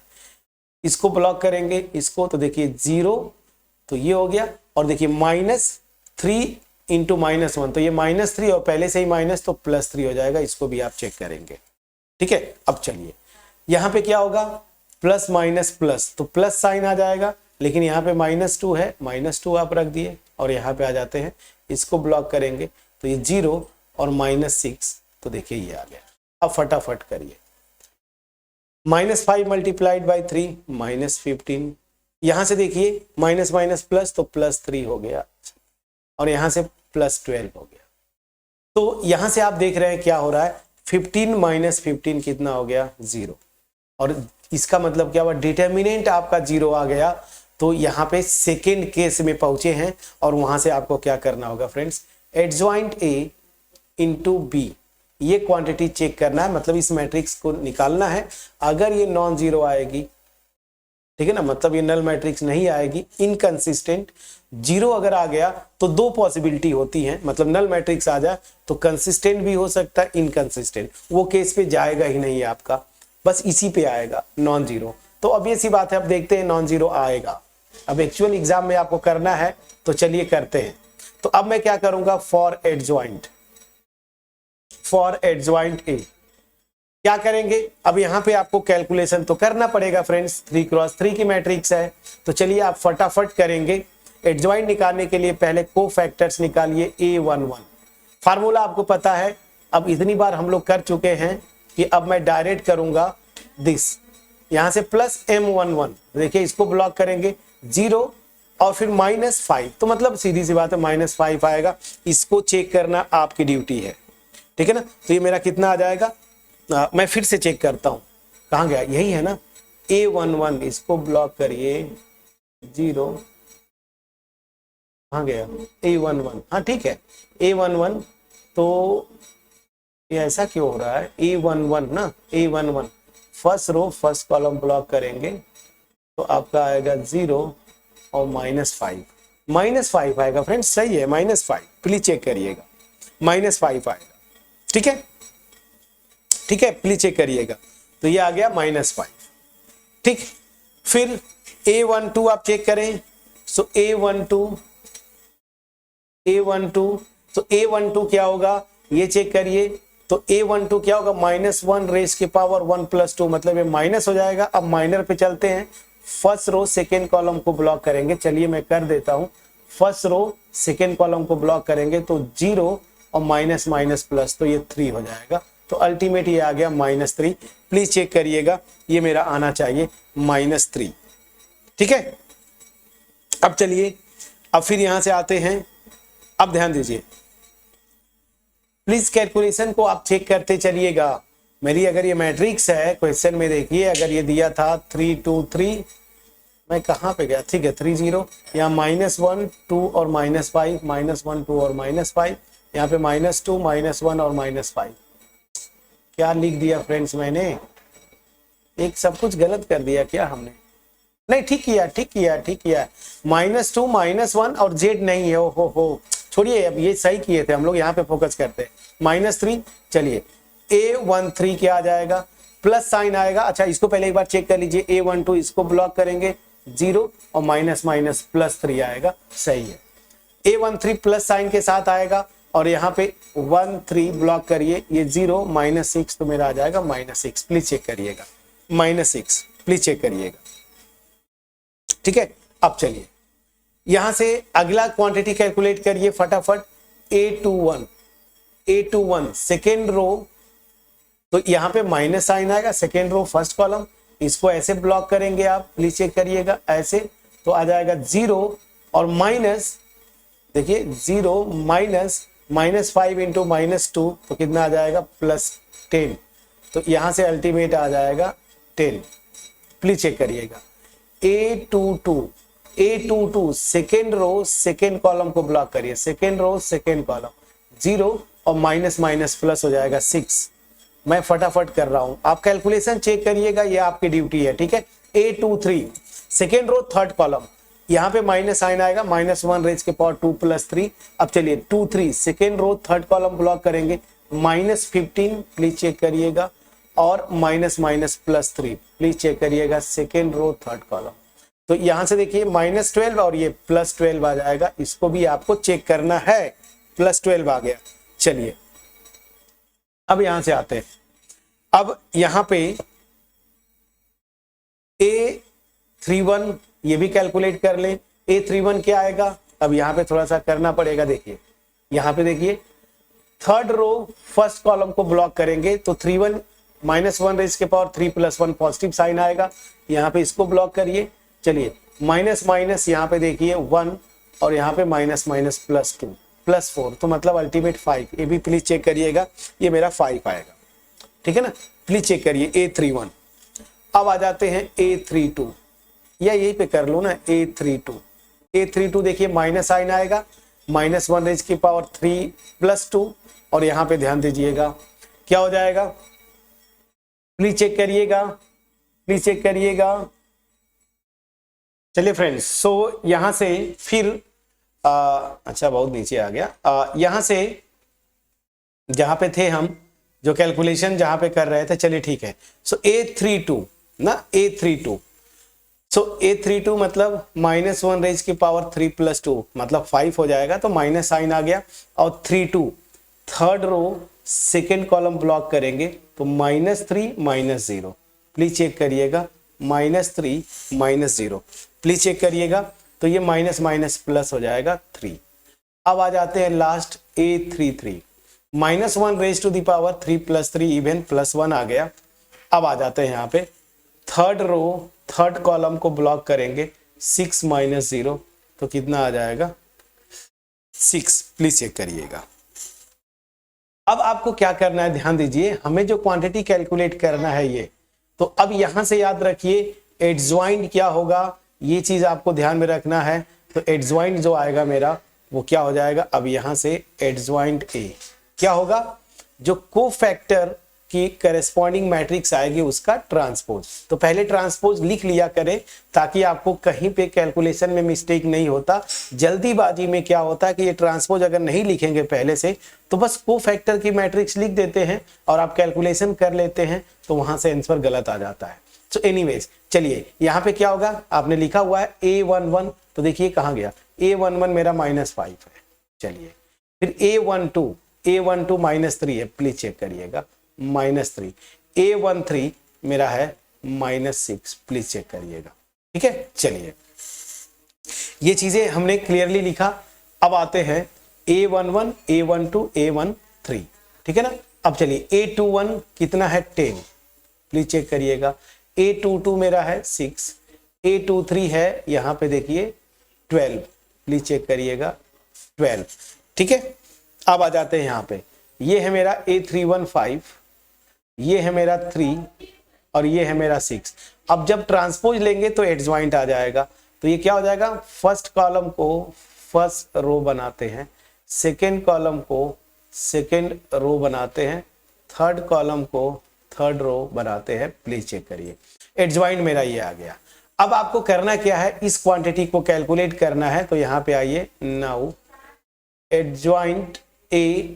इसको ब्लॉक करेंगे इसको, तो देखिए 0, तो ये हो गया, और देखिए -3 इंटू -1, तो ये -3 और पहले से ही माइनस, तो +3 हो जाएगा, इसको भी आप चेक करेंगे, ठीक है। अब चलिए यहाँ पे क्या होगा, प्लस माइनस प्लस, तो प्लस साइन आ जाएगा, लेकिन यहाँ पे -2 है, -2 आप रख दिए, और यहाँ पे आ जाते हैं, इसको ब्लॉक करेंगे तो ये 0 और -6, तो देखिए ये आ गया। अब फटाफट करिए, -5 मल्टीप्लाइड बाई 3 -15, यहां से देखिए माइनस माइनस प्लस, तो +3 हो गया, और यहां से +12 हो गया। तो यहां से आप देख रहे हैं क्या हो रहा है, 15 -15 कितना हो गया, 0, और इसका मतलब क्या हुआ, डिटर्मिनेंट आपका 0 आ गया। तो यहाँ पे सेकेंड केस में पहुंचे हैं, और वहां से आपको क्या करना होगा friends, adjoint A into B, ये क्वांटिटी चेक करना है, मतलब इस मैट्रिक्स को निकालना है। अगर ये नॉन जीरो आएगी, ठीक है ना, मतलब ये नल मैट्रिक्स नहीं आएगी, इनकंसिस्टेंट, 0 अगर आ गया तो 2 पॉसिबिलिटी होती हैं, मतलब नल मैट्रिक्स आ जाए तो कंसिस्टेंट भी हो सकता है, इनकंसिस्टेंट, वो केस पे जाएगा ही नहीं आपका, बस इसी पे आएगा नॉन जीरो। तो अब ये सी बात है, अब देखते हैं नॉन जीरो आएगा, अब एक्चुअल एग्जाम में आपको करना है, तो चलिए करते हैं। तो अब मैं क्या करूंगा, फॉर एडजॉइंट A क्या करेंगे, अब यहाँ पे आपको कैलकुलेशन तो करना पड़ेगा फ्रेंड्स, 3 क्रॉस 3 की मैट्रिक्स है, तो चलिए आप फटाफट करेंगे। एडजॉइंट निकालने के लिए पहले कोफैक्टर्स निकालिए, A11, फार्मूला आपको पता है, अब इतनी बार हम लोग कर चुके हैं कि अब मैं डायरेक्ट करूंगा दिस, यहां से +M11, देखिए इसको ब्लॉक करेंगे 0 और फिर -5, तो मतलब सीधी सी बात है -5 आएगा, इसको चेक करना आपकी ड्यूटी है, ठीक है ना। तो ये मेरा कितना आ जाएगा, मैं फिर से चेक करता हूं, कहां गया, यही है ना, A11, इसको ब्लॉक करिए, 0 कहां गया, A11, हाँ ठीक है A11, तो ये ऐसा क्यों हो रहा है, A11 ना, A11 first row first column block करेंगे तो आपका आएगा 0 और -5 आएगा फ्रेंड्स, सही है -5, प्लीज चेक करिएगा, -5 आएगा, ठीक है, ठीक है, प्लीज चेक करिएगा, तो ये आ गया -5, ठीक। फिर A12 आप चेक करें, सो A12, तो A12 क्या होगा, ये चेक करिए, तो A12 क्या होगा, -1 रेज़ की पावर 1 + 2, मतलब ये माइनस हो जाएगा। अब माइनर पे चलते हैं, फर्स्ट रो सेकेंड कॉलम को ब्लॉक करेंगे, चलिए मैं कर देता हूं, फर्स्ट रो सेकेंड कॉलम को ब्लॉक करेंगे तो 0 और माइनस माइनस प्लस, तो ये 3 हो जाएगा। तो अल्टीमेट ये आ गया -3। प्लीज चेक करिएगा, ये मेरा आना चाहिए -3। ठीक है, अब चलिए, अब फिर यहां से आते हैं। अब ध्यान दीजिए, प्लीज कैलकुलेशन को आप चेक करते चलिएगा। मेरी अगर ये मैट्रिक्स है, क्वेश्चन में देखिए, अगर ये दिया था 3 2 3, मैं कहाँ पे गया, ठीक है 3 0, यहाँ -1 2 और -5, -1 2 और -5, यहाँ पे -2 -1 और -5। क्या लिख दिया फ्रेंड्स मैंने, एक सब कुछ गलत कर दिया क्या हमने? नहीं, ठीक किया ठीक किया ठीक किया। -2 -1 और z नहीं है, हो छोड़िए, अब ये सही किए थे हम लोग, यहाँ पे फोकस करते हैं। -3, चलिए A13 क्या आ जाएगा, प्लस साइन आएगा। अच्छा, इसको पहले एक बार चेक कर लीजिए, A12 इसको ब्लॉक करेंगे 0 और माइनस माइनस प्लस 3 आएगा, सही है। A13 प्लस साइन के साथ आएगा और यहाँ पे 13 ब्लॉक करिए, ये 0 -6, तो मेरा आ जाएगा -6। प्लीज चेक करिएगा, -6 प्लीज चेक करिएगा। ठीक है, अब चलिए यहां से अगला क्वांटिटी कैलकुलेट करिए फटाफट। A21 सेकेंड रो, तो यहां पे माइनस साइन आएगा, सेकेंड रो फर्स्ट कॉलम, इसको ऐसे ब्लॉक करेंगे आप, प्लीज चेक करिएगा, ऐसे तो आ जाएगा 0 और माइनस, देखिए 0 -5 इंटू -2, तो कितना आ जाएगा +10, तो यहां से अल्टीमेट आ जाएगा 10। प्लीज चेक करिएगा। A22 second row second column को ब्लॉक करिए, सेकेंड रो सेकेंड कॉलम, 0 और माइनस माइनस प्लस हो जाएगा 6। मैं फटाफट कर रहा हूं, आप कैलकुलेशन चेक करिएगा, ये आपकी ड्यूटी है। ठीक है, A23 second row third column, यहाँ पे माइनस साइन आएगा, -1 रेज के पावर 2 + 3। अब चलिए 23 second row third column block करेंगे, -15 प्लीज चेक करिएगा, और माइनस माइनस +3 प्लीज चेक करिएगा, सेकेंड रो थर्ड कॉलम। तो यहां से देखिए -12 और ये +12 आ जाएगा, इसको भी आपको चेक करना है, +12 आ गया। चलिए अब यहां से आते हैं, अब यहां पे A31 ये भी कैलकुलेट कर लें। A31 क्या आएगा, अब यहां पे थोड़ा सा करना पड़ेगा, देखिए यहां पे देखिए थर्ड रो फर्स्ट कॉलम को ब्लॉक करेंगे, तो 31 -1 रेज के पावर 3 + 1 पॉजिटिव साइन आएगा, यहाँ पे इसको ब्लॉक करिए। चलिए माइनस माइनस यहाँ पे देखिए 1 और यहाँ पे माइनस माइनस +2 +4, तो मतलब अल्टीमेट 5। ये भी प्लीज चेक करिएगा, ये मेरा 5 आएगा। ठीक है ना, प्लीज चेक करिए A31। अब आ जाते हैं A32, या यही पे कर लो ना, A32 देखिए माइनस साइन आएगा, -1 रेज की पावर 3 + 2, और यहाँ पे ध्यान दीजिएगा क्या हो जाएगा, प्लीज चेक करिएगा, प्लीज चेक करिएगा। चलिए फ्रेंड्स, सो यहां से फिर अच्छा बहुत नीचे आ गया, यहां से जहां पे थे हम, जो कैलकुलेशन जहां पे कर रहे थे, चलिए ठीक है। सो A32 ना, A32, सो A32 मतलब -1 रेज की पावर 3 + 2 मतलब 5 हो जाएगा, तो माइनस साइन आ गया, और 32 third row second column block करेंगे, तो -3 -0 प्लीज चेक करिएगा, -3 -0 प्लीज चेक करिएगा, तो ये माइनस माइनस प्लस हो जाएगा 3। अब आ जाते हैं last A33, -1 raise to the power 3 + 3 even +1 आ गया। अब आ जाते हैं यहाँ पे थर्ड रो थर्ड कॉलम को ब्लॉक करेंगे, 6 -0, तो कितना आ जाएगा 6। प्लीज चेक करिएगा। अब आपको क्या करना है, ध्यान दीजिए, हमें जो क्वांटिटी कैलकुलेट करना है ये, तो अब यहां से याद रखिए एडजॉइंट क्या होगा, ये चीज आपको ध्यान में रखना है। तो एडजॉइंट जो आएगा मेरा वो क्या हो जाएगा, अब यहां से एडजॉइंट A क्या होगा, जो कोफैक्टर की करेस्पॉन्डिंग मैट्रिक्स आएगी उसका ट्रांसपोज। तो पहले ट्रांसपोज लिख लिया करें, ताकि आपको कहीं पे कैलकुलेशन में मिस्टेक नहीं होता। जल्दीबाजी में क्या होता है कि ये ट्रांसपोज अगर नहीं लिखेंगे पहले से, तो बस कोफैक्टर की मैट्रिक्स लिख देते हैं और आप कैलकुलेशन कर लेते हैं, तो वहां से आंसर गलत आ जाता है। तो एनीवेज चलिए यहाँ पे क्या होगा, आपने लिखा हुआ है A11, तो देखिए कहाँ गया, A11 मेरा -5 है। चलिए फिर A12 -3 है, प्लीज चेक करिएगा, -3। A13 मेरा है -6, प्लीज चेक करिएगा। ठीक है, चलिए ये चीजें हमने क्लियरली लिखा। अब आते हैं A11, A12, A13, ठीक है ना। अब चलिए A21 कितना है 10, प्लीज चेक करिएगा। A22 मेरा है 6, A23 है यहाँ पे देखिए 12, प्लीज चेक करिएगा 12, ठीक है। अब आ जाते हैं यहाँ पे, ये है मेरा A315, ये है मेरा 3 और ये है मेरा 6। अब जब ट्रांसपोज लेंगे तो एडजॉइंट आ जाएगा, तो ये क्या हो जाएगा, फर्स्ट कॉलम को फर्स्ट रो बनाते हैं, सेकेंड कॉलम को सेकेंड रो बनाते हैं, थर्ड कॉलम को थर्ड रो बनाते हैं। प्लीज चेक करिए, एडजॉइंट मेरा ये आ गया। अब आपको करना क्या है, इस क्वांटिटी को कैलकुलेट करना है, तो यहां पे आइए, now adjoint A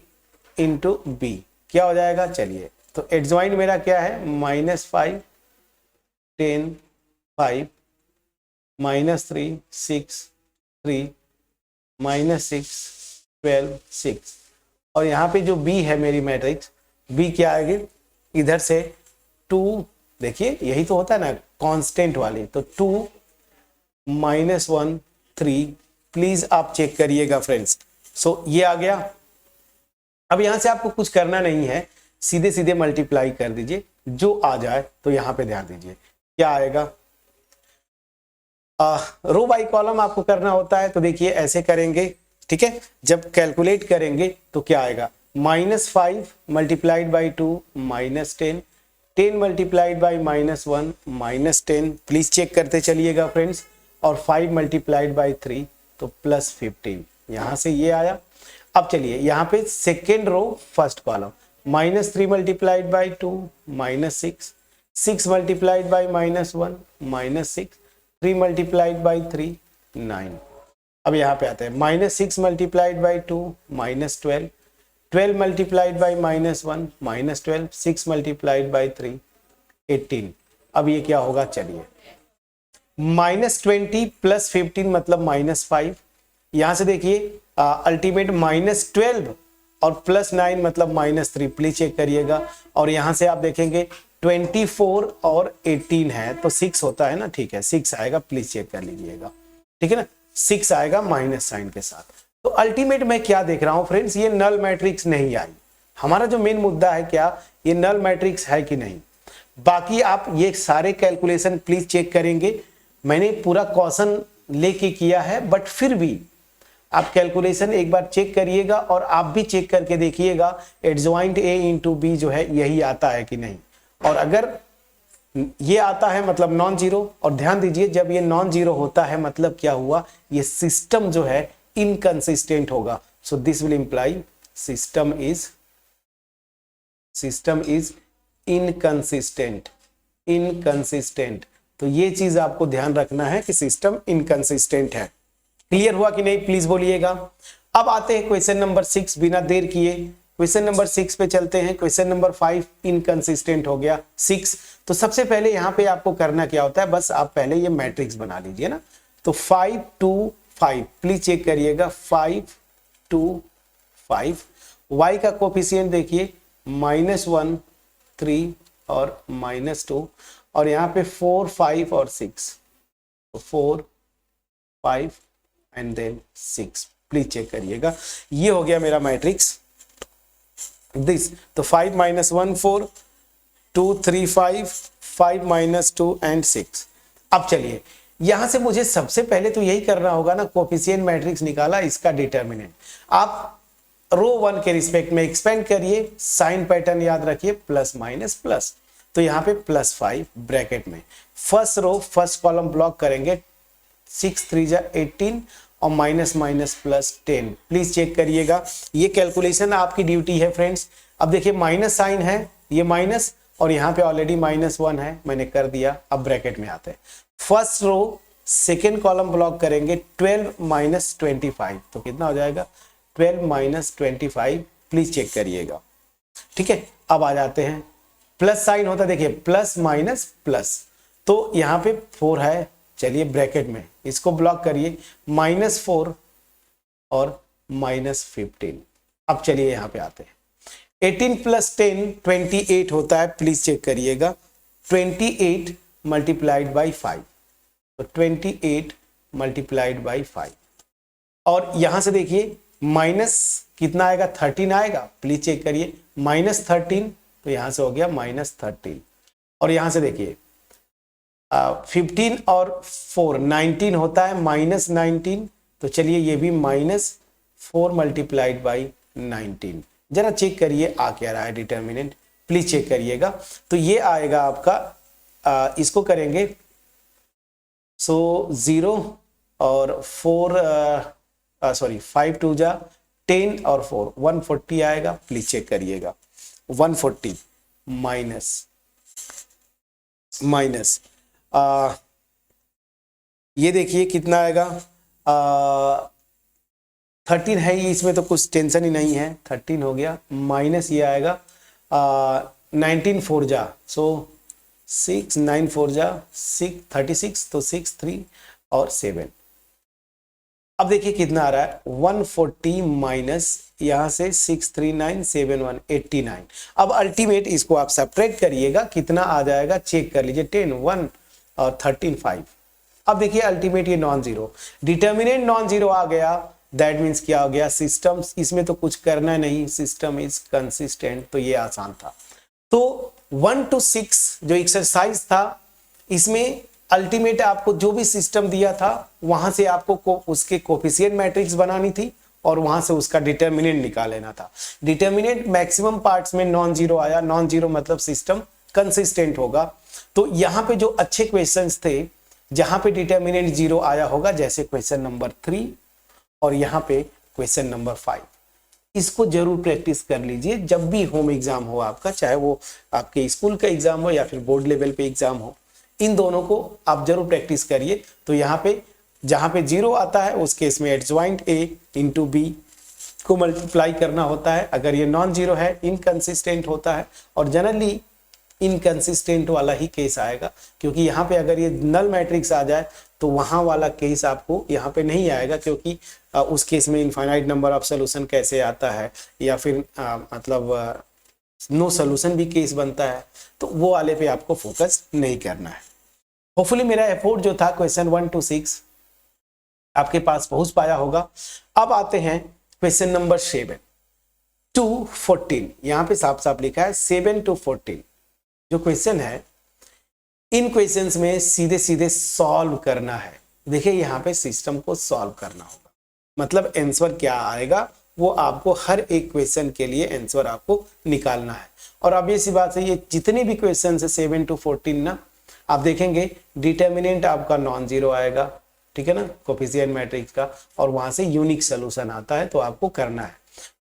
into B क्या हो जाएगा, चलिए तो एडजॉइंट मेरा क्या है, -5 10 5 -3 6 3 -6 12 6, और यहाँ पे जो B है मेरी मैट्रिक्स, B क्या आएगी, इधर से 2, देखिए यही तो होता है ना कांस्टेंट वाली, तो 2 -1 3, प्लीज आप चेक करिएगा फ्रेंड्स। सो ये आ गया। अब यहां से आपको कुछ करना नहीं है, सीधे सीधे मल्टीप्लाई कर दीजिए, जो आ जाए। तो यहां पे ध्यान दीजिए क्या आएगा, रो बाई कॉलम आपको करना होता है, तो देखिए ऐसे करेंगे, ठीक है। जब कैलकुलेट करेंगे तो क्या आएगा, -5 multiplied by 2 -10, 10 multiplied by -1 -10, please check करते चलिएगा फ्रेंड्स, और 5 मल्टीप्लाइड बाई 3 तो +15, यहां से ये आया। अब चलिए यहाँ पे second row first column, -3 multiplied by 2 -6, 6 multiplied by -1 -6, 3 multiplied by 3 9। अब यहाँ पे आते हैं, -6 multiplied by 2 -12, 12 multiplied by -1 -12, 6 multiplied by 3 18। अब ये क्या होगा, चलिए -20 + 15 मतलब -5, यहां से देखिए अल्टीमेट -12 और +9 मतलब -3, प्लीज चेक करिएगा। और यहां से आप देखेंगे 24 और 18 है तो 6 होता है ना, ठीक है 6 आएगा, प्लीज चेक कर लीजिएगा, ठीक है ना, 6 आएगा माइनस साइन के साथ। तो अल्टीमेट मैं क्या देख रहा हूं फ्रेंड्स, ये नल मैट्रिक्स नहीं आई। हमारा जो मेन मुद्दा है क्या, ये नल मैट्रिक्स है कि नहीं। बाकी आप ये सारे कैलकुलेशन प्लीज चेक करेंगे, मैंने पूरा क्वेश्चन लेके किया है, बट फिर भी आप कैलकुलेशन एक बार चेक करिएगा, और आप भी चेक करके देखिएगा एडजॉइंट A इंटू B जो है यही आता है कि नहीं। और अगर ये आता है मतलब नॉन जीरो, और ध्यान दीजिए जब ये नॉन जीरो होता है मतलब क्या हुआ, ये सिस्टम जो है इनकंसिस्टेंट होगा। So this will imply system is inconsistent. तो ये चीज आपको ध्यान रखना है कि सिस्टम इनकंसिस्टेंट है। क्लियर हुआ कि नहीं, प्लीज बोलिएगा। अब आते हैं क्वेश्चन नंबर 6, बिना देर किए क्वेश्चन नंबर 6 पे चलते हैं। क्वेश्चन नंबर 5 इनकंसिस्टेंट हो गया 6। तो सबसे पहले यहाँ पे आपको करना क्या होता है, बस आप पहले ये मैट्रिक्स बना लीजिए ना। तो 5 2 5, प्लीज चेक करिएगा, 5 2 5। y का कोफिशिएंट देखिए -1 3 और -2, और यहाँ पे 4 5 और 6, 4 5 एंड देन 6, प्लीज चेक करिएगा। ये हो गया मेरा मैट्रिक्स दिस। तो 5 -1 4 2 3 5 5 -2 एंड 6। अब चलिए यहां से मुझे सबसे पहले तो यही करना होगा ना, कोफिशिएंट मैट्रिक्स निकाला, इसका डिटर्मिनेंट आप रो 1 के रिस्पेक्ट में एक्सपेंड करिए, साइन पैटर्न याद रखिए, प्लस माइनस प्लस। तो यहाँ पे +5 ब्रैकेट में first row first column block करेंगे, 6 3 जा 18 और माइनस माइनस +10। प्लीज चेक करिएगा, ये कैलकुलेशन आपकी ड्यूटी है फ्रेंड्स। अब देखिए माइनस साइन है, ये माइनस, और यहाँ पे ऑलरेडी -1 है, मैंने कर दिया। अब ब्रैकेट में आते हैं, first row second column block करेंगे, 12 - 25, तो कितना हो जाएगा 12 - 25, प्लीज चेक करिएगा, ठीक है। अब आ जाते हैं, प्लस साइन होता है, देखिए प्लस माइनस प्लस, तो यहाँ पे 4 है, चलिए ब्रैकेट में इसको ब्लॉक करिए, -4 और -15। अब चलिए यहाँ पे आते हैं, 18 + 10 28 होता है, प्लीज चेक करिएगा, 28 मल्टीप्लाइड बाई 5, तो 28 मल्टीप्लाइड बाई 5। और यहां से देखिए माइनस कितना आएगा, 13 आएगा। प्लीज चेक करिए, -13, तो यहां से हो गया -13। और यहां से देखिए 15 और 4 19 होता है, -19, तो चलिए ये भी -4 मल्टीप्लाइड बाई 19। जरा चेक करिए आ क्या रहा है डिटर्मिनेंट, प्लीज चेक करिएगा। तो ये आएगा आपका इसको करेंगे, सो 0 और 4 सॉरी 5 2 जा 10 और 4 140 आएगा। प्लीज चेक करिएगा, 140 माइनस ये देखिए कितना आएगा, 13 है ये, इसमें तो कुछ टेंशन ही नहीं है, 13 हो गया, माइनस ये आएगा 19 4 जा, सो 6 9 4 जा 6 36, तो 6 3 और 7। अब देखिए कितना आ रहा है, 140 माइनस यहां से 639 71 89। अब अल्टीमेट इसको आप सेपरेट करिएगा, कितना आ जाएगा चेक कर लीजिए, 10 1 और 13 5। अब देखिए अल्टीमेट ये non zero, determinant non zero आ गया, दैट मीन्स क्या हो गया, सिस्टम इसमें तो कुछ करना नहीं, सिस्टम इज कंसिस्टेंट, तो ये आसान था। तो 1 to 6 जो एक्सरसाइज था, इसमें अल्टीमेट आपको जो भी सिस्टम दिया था वहां से आपको उसके कोफिशिएंट मैट्रिक्स बनानी थी और वहां से उसका डिटर्मिनेंट निकाल लेना था। डिटर्मिनेंट मैक्सिमम पार्ट्स में नॉन जीरो आया, नॉन जीरो मतलब सिस्टम कंसिस्टेंट होगा। तो यहां पे जो अच्छे क्वेश्चंस थे जहां पे डिटर्मिनेंट जीरो आया होगा, जैसे क्वेश्चन नंबर 3 और यहाँ पे क्वेश्चन नंबर 5, इसको जरूर प्रैक्टिस कर लीजिए जब भी होम एग्जाम हो आपका, चाहे वो आपके स्कूल का एग्जाम हो या फिर बोर्ड लेवल पे एग्जाम हो, इन दोनों को आप जरूर प्रैक्टिस करिए। तो यहाँ पे जहां पे जीरो आता है उस केस में एडजॉइंट a इंटू बी को मल्टीप्लाई करना होता है। अगर ये नॉन जीरो है, इनकंसिस्टेंट होता है, और जनरली इनकंसिस्टेंट वाला ही केस आएगा, क्योंकि यहाँ पे अगर ये नल मैट्रिक्स आ जाए तो वहां वाला केस आपको यहाँ पे नहीं आएगा, क्योंकि उस केस में इनफाइनाइट नंबर ऑफ सोल्यूशन कैसे आता है, या फिर मतलब नो सोल्यूशन भी केस बनता है, तो वो वाले पे आपको फोकस नहीं करना है। होपफुली मेरा एफर्ट जो था क्वेश्चन 1 to 6 आपके पास पहुंच पाया होगा। अब आते हैं क्वेश्चन नंबर 7 to 14, यहाँ पे साफ साफ लिखा है 7 to 14 जो क्वेश्चन है, इन क्वेश्चंस में सीधे सीधे सॉल्व करना है। देखिए यहाँ पे सिस्टम को सॉल्व करना होगा, मतलब आंसर क्या आएगा वो आपको हर एक क्वेश्चन के लिए आंसर आपको निकालना है। और अब ये सी बात है, ये जितने भी क्वेश्चन है 7 to 14 ना, आप देखेंगे डिटर्मिनेंट आपका नॉन जीरो आएगा, ठीक है ना, कोफिशिएंट मैट्रिक्स का, और वहां से यूनिक सोल्यूशन आता है, तो आपको करना है।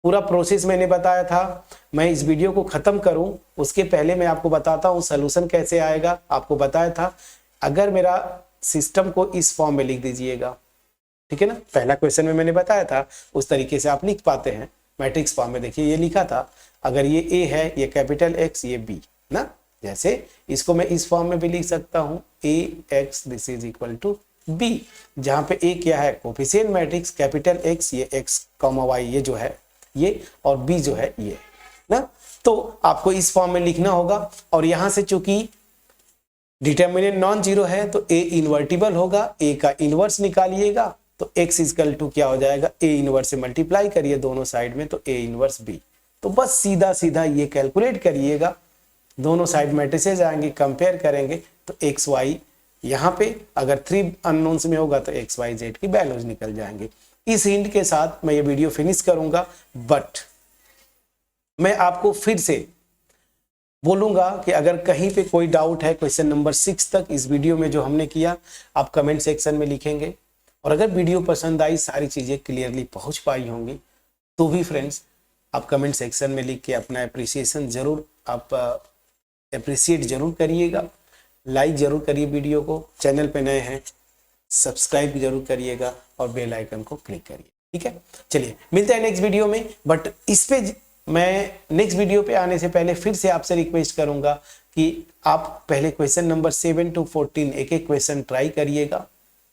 पूरा प्रोसेस मैंने बताया था, मैं इस वीडियो को खत्म करूं उसके पहले मैं आपको बताता हूं सोल्यूशन कैसे आएगा। आपको बताया था अगर मेरा सिस्टम को इस फॉर्म में लिख दीजिएगा, ठीक है ना, पहला क्वेश्चन में मैंने बताया था उस तरीके से आप लिख पाते हैं मैट्रिक्स फॉर्म में। देखिए ये लिखा था, अगर ये ए है, ये कैपिटल एक्स, ये बी ना, जैसे इसको मैं इस फॉर्म में भी लिख सकता हूं, A X this is equal to B, जहां पे ए क्या है, कोफिशिएंट मैट्रिक्स, कैपिटल एक्स ये एक्स कॉमा वाई ये जो है ये, और बी जो है ये ना, तो आपको इस फॉर्म में लिखना होगा। और यहां से चूंकि डिटर्मिनेंट नॉन जीरो है तो ए इन्वर्टिबल होगा, ए का इनवर्स निकालिएगा, तो x इक्वल टू क्या हो जाएगा, ए इनवर्स से मल्टीप्लाई करिए दोनों साइड में, तो ए इनवर्स बी। तो बस सीधा सीधा ये कैलकुलेट करिएगा, दोनों साइड मैट्रिसेस आएंगे, कंपेयर करेंगे, तो एक्स वाई यहाँ पे अगर 3 अननोन्स में होगा तो एक्स वाई जेड की वैल्यूज निकल जाएंगे। इस हिंट के साथ मैं ये वीडियो फिनिश करूंगा, बट मैं आपको फिर से बोलूंगा कि अगर कहीं पे कोई डाउट है क्वेश्चन नंबर 6 तक इस वीडियो में जो हमने किया, आप कमेंट सेक्शन में लिखेंगे। और अगर वीडियो पसंद आई, सारी चीजें क्लियरली पहुंच पाई होंगी, तो भी फ्रेंड्स आप कमेंट सेक्शन में लिख के अपना अप्रिसिएशन जरूर आप अप्रिशिएट जरूर करिएगा, लाइक जरूर करिए वीडियो को, चैनल पे नए हैं सब्सक्राइब जरूर करिएगा और बेल आइकन को क्लिक करिए, ठीक है। चलिए मिलते हैं नेक्स्ट वीडियो में, बट इस पे मैं नेक्स्ट वीडियो पे आने से पहले फिर से आपसे रिक्वेस्ट करूंगा कि आप पहले क्वेश्चन नंबर 7 to 14 एक एक क्वेश्चन ट्राई करिएगा,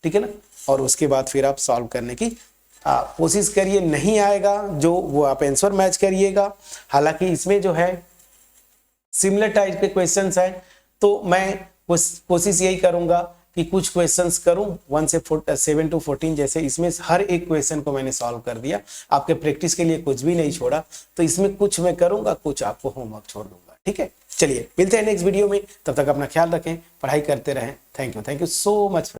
ठीक है ना, और उसके बाद फिर आप सॉल्व करने की कोशिश करिए। नहीं आएगा जो वो आप आंसर मैच करिएगा। हालांकि इसमें जो है सिमिलर टाइप के क्वेश्चंस हैं, तो मैं कोशिश यही करूंगा कि कुछ क्वेश्चंस करूं 1 से 7 to 14 जैसे, इसमें हर एक क्वेश्चन को मैंने सॉल्व कर दिया, आपके प्रैक्टिस के लिए कुछ भी नहीं छोड़ा। तो इसमें कुछ मैं करूंगा, कुछ आपको होमवर्क छोड़ दूंगा, ठीक है। चलिए मिलते हैं नेक्स्ट वीडियो में, तब तक अपना ख्याल रखें, पढ़ाई करते रहें। Thank you so much.